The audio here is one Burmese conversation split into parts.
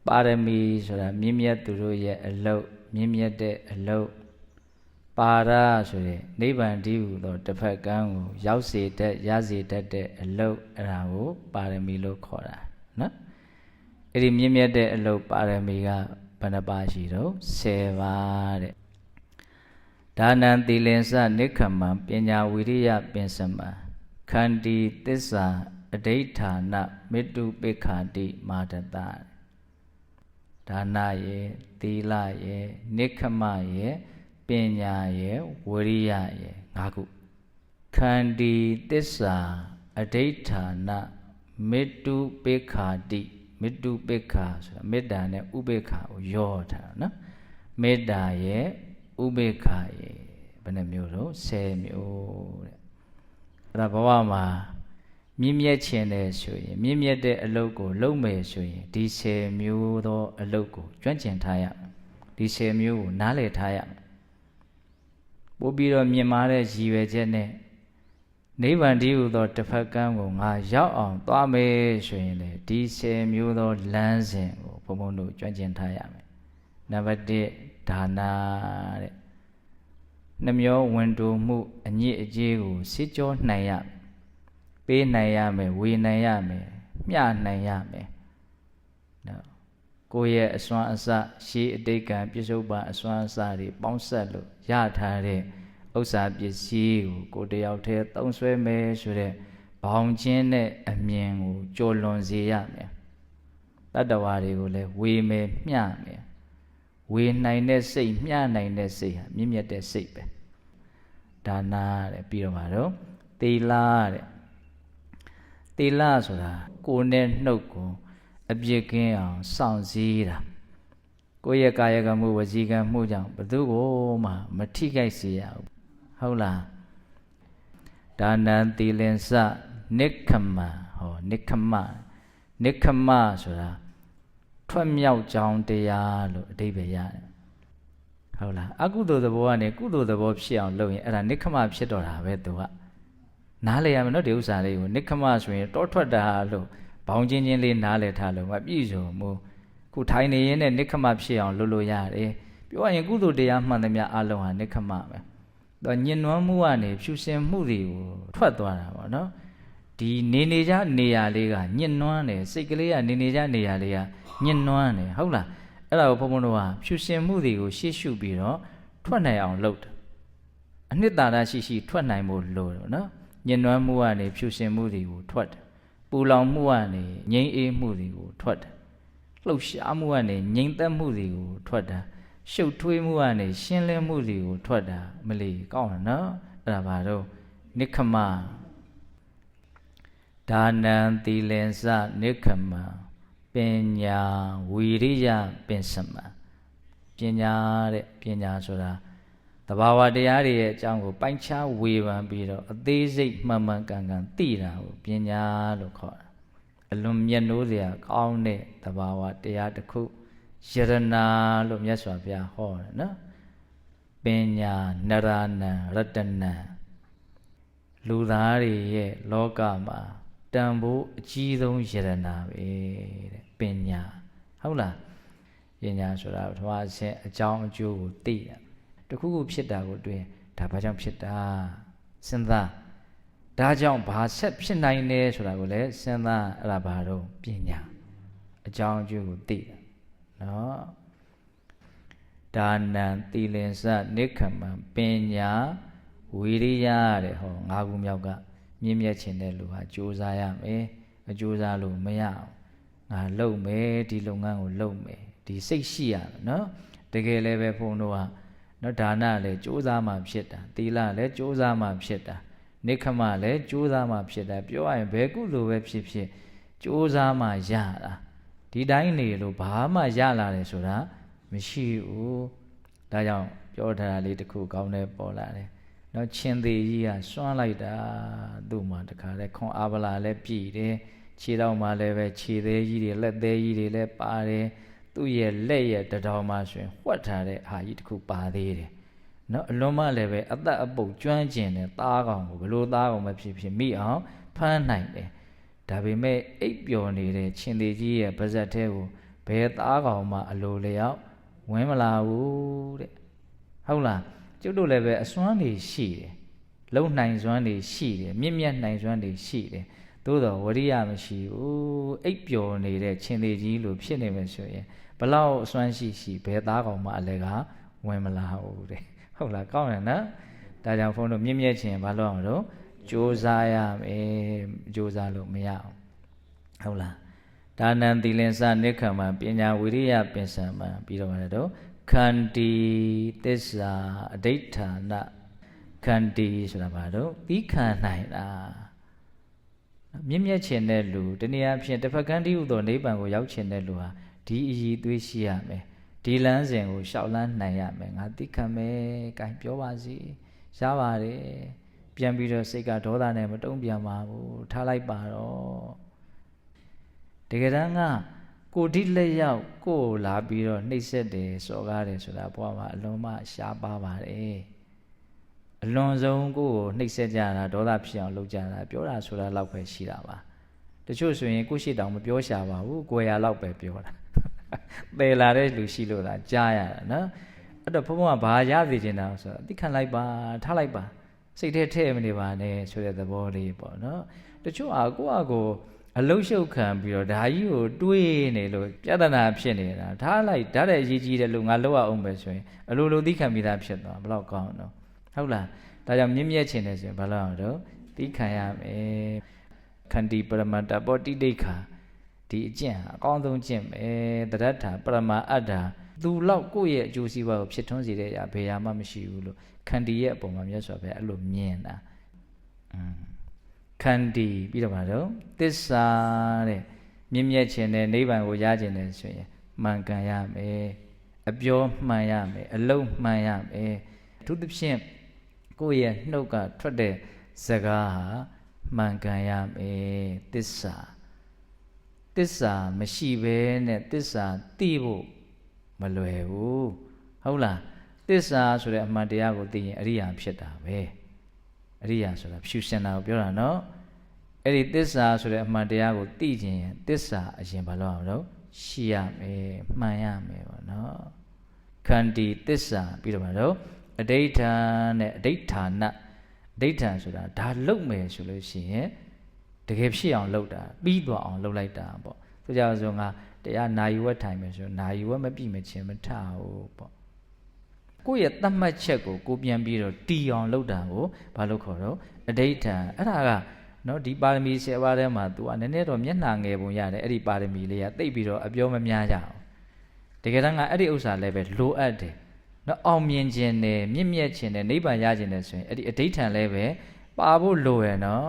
ပါရမီဆိုတာမြင့်မြတ်သူတို့ရဲ့အလုပ်မြင့်မြတ်တဲ့အလုပ်ပါရဆိုတဲ့နိဗ္ဗာန်တည်းဟူသောတစ်ဖက်ကန်းကိုရောက်စေတတ်ရစေတတ်တဲ့အလုပ်အဲ့ဒါကိုပါရမီလို့ခေါ်တာနော်အဲ့ဒီမြင့်မြတ်တဲ့အလုပ်ပါရမီကဘယ်နှပါရှိတော့10ပါးတဲ့ဒါနံသီလင်္စနိက္ခမံပညာဝိရိယပင်စမံခန္တီသစ္စာအဋိဌာနမေတ္တုပိက္ခာတိမာတတဒါနရဲ့သီလရဲ့နိက္ခမရဲ့ပညာရဲ့ဝိရိယရဲ့၅ခုခန္တီသစ္စာအဋိဌာနမေတ္တုပိက္ခာတိမေတ္တုပိက္ခာဆိုတာမေတ္တာနဲ့ဥပိ္ပခာကိုရောထားတာနော်မေတ္တာရဲ့ဥပိ္ပခာရဲ့ဘယ်နှမျိုးတော့10မျိုးတဲ့အဲ့ဒါဘဝမှာမြင့်မြတ်ခြင်းတဲ့ဆိုရင်မြင့်မြတ်တဲ့အလုပ်ကိုလုပ်မယ်ဆိုရင်ဒီ10မျိုးသောအလုပ်ကိုကျွမ်းကျင်ထားရမယ်ဒီ10မျိုးကိုနားလည်ထားရမယ်ပို့ပြီးတော့မြင်မာတဲ့ရည်ရွယ်ချက်နဲ့နိဗ္ဗာန်တည်းဟူသောတစ်ဖက်ကန်းကိုငါရောက်အောင်သွားမယ်ဆိုရင်လေဒီ10မျိုးသောလမ်းစဉ်ကိုဘုံဘုံတို့ကျွမ်းကျင်ထားရမယ်နံပါတ်1ဒါနတဲ့နှမျောဝန်တိုမှုအညစ်အကြေးကိုစစ်ကြောနိုင်ရပေးနိုင်ရမယ်ဝေနိုင်ရမယ်မျှနိုင်ရမယ်နော်ကိုယ့်ရဲ့အစွမ်းအစရှေးအတိတ်ကံပြစ္ဆုတ်ပံအစွမ်းအစတွေပေါင်းဆက်လို့ရထားတဲ့ဥစ္စာပစ္စည်းကိုတယောက်တည်းသုံးဆွဲမယ်ဆိုတဲ့ဘောင်ချင်းနဲ့အမြင်ကိုကြော်လွန်စေရမယ်တတ္တဝါတွေကိုလည်းဝေမယ်မျှမယ်ဝေနိုင်တဲ့စိတ်မျှနိုင်တဲ့စိတ်ဟာမြင့်မြတ်တဲ့စိတ်ပဲဒါနတဲ့ပြီးတော့မှာတော့သီလတဲ့သီလဆိုတာကိုယ်နဲ့နှုတ်ကိုအပြစ်ကင်းအောင်စောင့်စည်းတာကိုယ့်ရဲ့ကာယကံမှုဝစီကံမှုကြောင့်ဘယ်သူကိုမှမထိခိုက်စေရဘူးဟုတ်လားဒါနံသီလင်္စနိက္ခမဟောနိက္ခမနိက္ခမဆိုတာထွက်မြောက်ကြောင်းတရားလို့အဓိပ္ပာယ်ရတယ်ဟုတ်လားအကုသိုလ်သဘောကနေကုသိုလ်သဘောဖြစ်အောင်လုပ်ရင်အဲ့ဒါနိက္ခမဖြစ်တော့တာပဲသူကနားလည်ရမယ်နော်ဒီဥစ္စာလေးကိုနိက္ခမဆိုရင်တောထွက်တာလို့ဘောင်ချင်းချင်းလေးနားလည်ထားလို့မပြည့်စုံဘူးခုထိုင်နေရင်နဲ့နိက္ခမဖြစ်အောင်လုပ်လို့ရတယ်ပြောရရင်ကုသိုလ်တရားမှန်သမျှအလုံးဟာနိက္ခမပဲတော့ညင်နွမ်းမှုကနေဖြူစင်မှုတွေကိုထွက်သွားတာပေါ့နော်ဒီနေကြနေရာလေးကညင်နွမ်းတယ်စိတ်ကလေးကနေကြနေရာလေးကညင်နွမ်းတယ်ဟုတ်လားအဲ့ဒါကိုဘုံဘုံတို့ကဖြူစင်မှုတွေကိုရှေ့ရှုပြီးတော့ထွက်နိုင်အောင်လုပ်တယ်အနှစ်သာရရှိထွက်နိုင်ဖို့လိုတယ်နော်ညင်နွမ်းမှုကနေဖြူစင်မှုတွေကိုထွက်တယ်ပူလောင်မှုကနေငြိမ်းအေးမှုတွေကိုထွက်တယ်လှုပ်ရှားမှုကနေငြိမ်သက်မှုတွေကိုထွက်တာရှုပ်ထွေးမှုကနေရှင်းလင်းမှုတွေကိုထွက်တာမလီကောင်းတယ်နော်အဲ့ဒါဘာတော့နိက္ခမဒါနံသီလင်္စနိက္ခမပညာဝီရိယပင်စမပညာတဲ့ပညာဆိုတာသဘာဝတရားတွေရဲ့အကြောင်းကိုပိုင်းခြားဝေဖန်ပြီးတော့အသေးစိတ်မှန်မှန်ကန်ကန်သိတာကိုပညာလို့ခေါ်တာအလွန်မြတ်နိုးစရာကောင်းတဲ့သဘာဝတရားတစ်ခုယရနာလို့မြတ်စွာဘုရားဟောတယ်နော်ပညာနရဏံရတနံလူသားတွေရဲ့လောကမှာတန်ဖိုးအကြီးဆုံးယရနာပဲတဲ့ပညာဟုတ်လားပညာဆိုတာပထမအဆင့်အကြောင်းအကျိုးကိုသိတာတခုခုဖြစ်တာကိုတွေ့ဒါဘာကြောင့်ဖြစ်တာစဉ်းစားဒါကြောင့်ဘာဆက်ဖြစ်နိုင်လဲဆိုတာကိုလည်းစဉ်းစားအဲ့ဒါဘာတော့ပညာအကြောင်းအကျိုးကိုသိတာနော်ဒါနံသီလင်္စနိက္ခမံပညာဝီရိယတဲ့ဟော၅ခုမြောက်ကမြင့်မြတ်ခြင်းတဲ့လူဟာကြိုးစားရမယ်မကြိုးစားလို့မရအောင်ငါလုပ်မယ်ဒီလုပ်ငန်းကိုလုပ်မယ်ဒီစိတ်ရှိရမယ်နော်တကယ်လည်းပဲဘုန်းတော်ကနော်ဒါနလည်းကြိုးစားမှဖြစ်တာသီလလည်းကြိုးစားမှဖြစ်တာနိက္ခမလည်းကြိုးစားမှဖြစ်တာပြောရရင်ဘယ်ကုသိုလ်ပဲဖြစ်ဖြစ်ကြိုးစားမှရတာဒီတိုင်းနေလို့ဘာမှရလာတယ်ဆိုတာမရှိဘူးဒါကြောင့်ပြောထားတာလေးတစ်ခုကောင်းတယ်ပေါ်လာတယ်နော်ချင်းသေးကြီးကစွန့်လိုက်တာသူ့မှာတခါလဲခွန်အာဗလာလည်းပြည်တယ်ခြေတော်မှာလည်းပဲခြေသေးကြီးတွေလက်သေးကြီးတွေလည်းပါတယ်သူ့ရဲ့လက်ရဲ့တတော်မှာဆိုရင်ဝှက်ထားတဲ့ဟာကြီးတစ်ခုပါသေးတယ်နော်အလွန်မှလည်းပဲအသက်အပုတ်ကျွမ်းကျင်တဲ့သားကောင်ကိုဘလို့သားကောင်မဖြစ်ဖြစ်မိအောင်ဖမ်းနိုင်တယ်ဒါပေမဲ့အိပ်ပျော်နေတဲ့ချင်းသေးကြီးရဲ့ပါဇက်ထဲကို ဘယ်သားကောင်မှအလိုလျောက်ဝင်မလာဘူးတဲ့ဟုတ်လားကျုပ်တို့လည်းပဲအစွမ်းတွေရှိတယ်လုံနိုင်စွမ်းတွေရှိတယ်မြင့်မြတ်နိုင်စွမ်းတွေရှိတယ်သို့တော့ဝရိယမရှိဘူးအိပ်ပျော်နေတဲ့ချင်းသေးကြီးလိုဖြစ်နေမယ်ဆိုရင်ဘလောက်အစွမ်းရှိဘယ်သားကောင်မှအလဲကဝင်မလာဘူးတဲ့ဟုတ်လားကောင်းတယ်နော်ဒါကြောင့်ဘုန်းတို့မြင့်မြတ်ခြင်းဘာလို့အောင်တော့ကြိုးစားရမယ်ကြိုးစားလို့မရအောင်ဟုတ်လားဒါနံသီလင်္စနိက္ခမပညာဝိရိယပင်စံမပြီးတော့လည်းတော့ခန္တီသစ္စာအဋိဋ္ဌာနခန္တီဆိုတာဘာတော့ပြီးခံနိုင်တာမြင့်မြတ်ခြင်းတဲ့လူတနည်းအားဖြင့်တစ်ဖက်ကန်းတည်းဟူသောနိဗ္ဗာန်ကိုရောက်ခြင်းတဲ့လူဟာဒီအည်သွေးရှိရမယ်ဒီလမ်းစဉ်ကိုရှောက်လန်းနိုင်ရမယ်ငါသိခံမယ်။ကိုင်ပြောပါစီရပါတယ်ပြန်ပြီးတော့စိတ်ကဒေါသနဲ့မတုံ့ပြန်ပါဘူးထားလိုက်ပါတော့တကယ်တမ်းကကိုဒီလက်ရောက်ကိုလာပြီးတော့နှိပ်စက်တယ်စော်ကားတယ်ဆိုတာဘဝမှာအလွန်မှရှားပါပါတယ်အလွန်ဆုံးကိုနှိပ်စက်ကြတာဒေါသဖြစ်အောင်လုပ်ကြတာပြောတာဆိုတာလောက်ပဲရှိတာပါတချို့ဆိုရင်ကိုရှိတောင်မပြောရှာပါဘူးကိုယ်ရလောက်ပဲပြောတာပယ်လာတဲ့လူရှိလို့သာကြားရတာနော်အဲ့တော့ဘုန်းဘုန်းကဘာရသေးချင်တာဆိုတော့သိခံလိုက်ပါထားလိုက်ပါစိတ်ထဲထည့်မနေပါနဲ့ဆိုတဲ့သဘောလေးပေါ့နော်တချို့ကိုယ့်အကိုအလုံးရှုပ်ခံပြီးတော့ဒါကြီးကိုတွေးနေလို့ပြဿနာဖြစ်နေတာထားလိုက်ဓာတ်တဲ့အရေးကြီးတဲ့လို့ငါလောက်အောင်ပဲဆိုရင်အလိုလိုသိခံပြီးသားဖြစ်သွားဘယ်တော့ကောင်းတော့ဟုတ်လားဒါကြောင့်မြင့်မြတ်ခြင်းနဲ့ဆိုရင်ဘာလို့အောင်တော့သိခံရမယ်ခန္တီပရမတ္တပောတိတိခာဒီအကျင့်ဟာအကောင်းဆုံးကျင့်ပဲတရထပရမအတ္တာသူလောက်ကိုယ့်ရဲ့အကျိုးစီးပွားကိုဖြစ်ထွန်းစေတဲ့အရာဘယ်ရာမှမရှိဘူးလို့ခန္တီရဲ့အပေါ်မှာမြတ်စွာဘုရားအဲ့လိုမြင်တာခန္တီပြီးတော့ပါတော့သစ္စာတဲ့မြင့်မြတ်ခြင်းနဲ့နိဗ္ဗာန်ကိုရခြင်းနဲ့ဆိုရင်မှန်ကန်ရမယ်အပြောမှန်ရမယ်အလုံးမှန်ရမယ်အထူးသဖြင့်ကိုယ့်ရဲ့နှုတ်ကထွက်တဲ့စကားဟာမှန်ကန်ရမယ်သစ္စာမရှိဘဲနဲ့သစ္စာသိဖို့မလွယ်ဘူးဟုတ်လားသစ္စာဆိုတဲ့အမှန်တရားကိုသိရင်အရိယာဖြစ်တာပဲအရိယာဆိုတာဖြူစင်တာကိုပြောတာနော်အဲ့ဒီသစ္စာဆိုတဲ့အမှန်တရားကိုသိခြင်းရင်သစ္စာအရင်ဘာလို့အောင်လို့ရှိရမယ်မှန်ရမယ်ပေါ့နော်ခန္တီသစ္စာပြီးတော့ဘာလို့အဋိဋ္ဌာနဲ့အဋိဋ္ဌာနအဋိဋ္ဌာဆိုတာဒါလုံမယ်ဆိုလို့ရှိရင်တကယ်ဖြစ်အောင်လုပ်တာပြီးသွားအောင်လုပ်လိုက်တာပေါ့ဆိုကြဆိုငါတရားနာယူဝတ်ထိုင်မယ်ဆိုနာယူဝတ်မပြည့်မချင်းမထဘူးပေါ့ကိုယ့်ရဲ့သတ်မှတ်ချက်ကိုကိုပြန်ပြီးတော့တီအောင်လုပ်တာကိုဘာလို့ခေါ်တော့အဋိဋ္ဌာအဲ့ဒါကနော်ဒီပါရမီ10ပါးထဲမှာ तू ကနည်းနည်းတော့မျက်နှာငယ်ပုံရတယ်အဲ့ဒီပါရမီလေးကတိတ်ပြီးတော့အပြောမများကြအောင်တကယ်တမ်းကအဲ့ဒီဥစ္စာလည်းပဲလိုအပ်တယ်နော်အောင်မြင်ခြင်းနဲ့မြင့်မြတ်ခြင်းနဲ့နိဗ္ဗာန်ရခြင်းနဲ့ဆိုရင်အဲ့ဒီအဋိဋ္ဌာလည်းပဲပါဖို့လိုရယ်နော်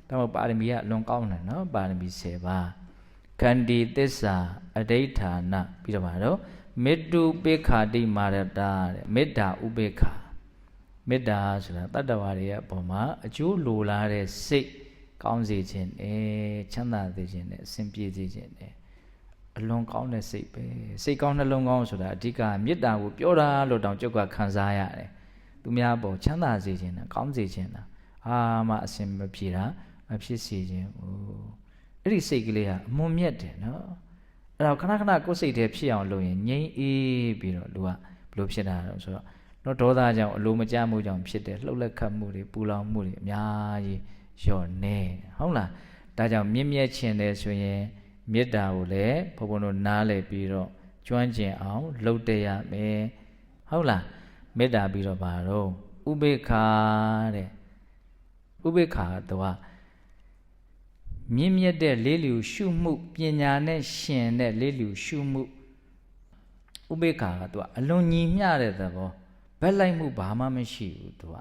ဒါမှပါရမီကအလွန်ကောင်းတယ်နော်ပါရမီ10ပါးခန္တီသစ္စာအဋိဋ္ဌာနပြီးတော့ပါတော့မေတ္တုပေခာတိမာရတာတဲ့မေတ္တာဥပေက္ခမေတ္တာဆိုတာတတ္တဝါတွေရဲ့အပေါ်မှာအကျိုးလိုလားတဲ့စိတ်ကောင်းစေခြင်းနဲ့ချမ်းသာစေခြင်းနဲ့အစဉ်ပြေစေခြင်းနဲ့အလွန်ကောင်းတဲ့စိတ်ပဲစိတ်ကောင်းနှလုံးကောင်းဆိုတာအဓိကမေတ္တာကိုပြောတာလို့တောင်ကြုတ်ကခံစားရတယ်သူများပေါ်ချမ်းသာစေခြင်းနဲ့ကောင်းစေခြင်းနဲ့မှအစဉ်မပြေတာမဖြစ်စေခြင်းအဲ့ဒီစိတ်ကလေးကအမွန်မြတ်တယ်နော်အဲ့တော့ခဏခဏကိုယ်စိတ်ထဲဖြစ်အောင်လုပ်ရင်ငြိမ်းအေးပြီးတော့လူကဘလို့ဖြစ်တာတော့ဆိုတော့ဒေါသကြောင့်အလိုမကျမှုကြောင့်ဖြစ်တယ်လှုပ်လက်ခတ်မှုတွေပူလောင်မှုတွေအများကြီးလျော့နေဟုတ်လားဒါကြောင့်မြင့်မြတ်ခြင်းတယ်ဆိုရင်မေတ္တာကိုလည်းဘုန်းဘုန်းတို့နားလည်ပြီးတော့ကျွမ်းကျင်အောင်လုပ်တတ်ရမယ်ဟုတ်လားမေတ္တာပြီးတော့ဘာတော့ဥပေက္ခတဲ့ဥပေက္ခကတော့မြင့်မြတ်တဲ့လေးလျူရှုမှုပညာနဲ့ရှင်တဲ့လေးလျူရှုမှုဥပေက္ခကသူကအလွန်ညီမျှတဲ့သဘောဘက်လိုက်မှုဘာမှမရှိဘူးသူက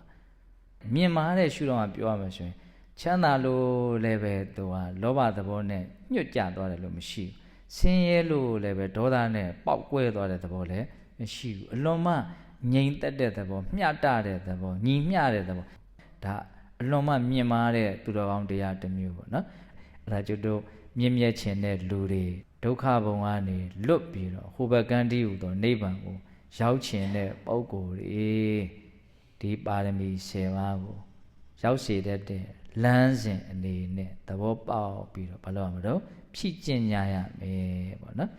မြင်မာတဲ့ရှုတော့ပြောရမှာဆိုရင်ချမ်းသာလို့လည်းပဲသူကလောဘသဘောနဲ့ညှွတ်ကြသွားတယ်လို့မရှိဘူးဆင်းရဲလို့လည်းပဲဒေါသနဲ့ပေါက်ကွဲသွားတဲ့သဘောလည်းမရှိဘူးအလွန်မှငြိမ်သက်တဲ့သဘောမျှတတဲ့သဘောညီမျှတဲ့သဘောဒါအလွန်မှမြင်မာတဲ့သူတော်ကောင်းတရားတစ်မျိုးပေါ့နော်အဲ့ဒါကျတို့မြင့်မြတ်ခြင်းတဲ့လူတွေဒုက္ခဘုံကနေလွတ်ပြီးတော့ဟိုဘက်ကန်းတီးဟူသောနိဗ္ဗာန်ကိုရောက်ခြင်းတဲ့ပုဂ္ဂိုလ်တွေဒီပါရမီ10ပါးကိုရောက်စေတတ်တဲ့လမ်းစဉ်အနေနဲ့သဘောပေါက်ပြီးတော့ဘာလို့ရမလို့ဖြည့်ကျင့်ကြရမယ်ပေါ့နော်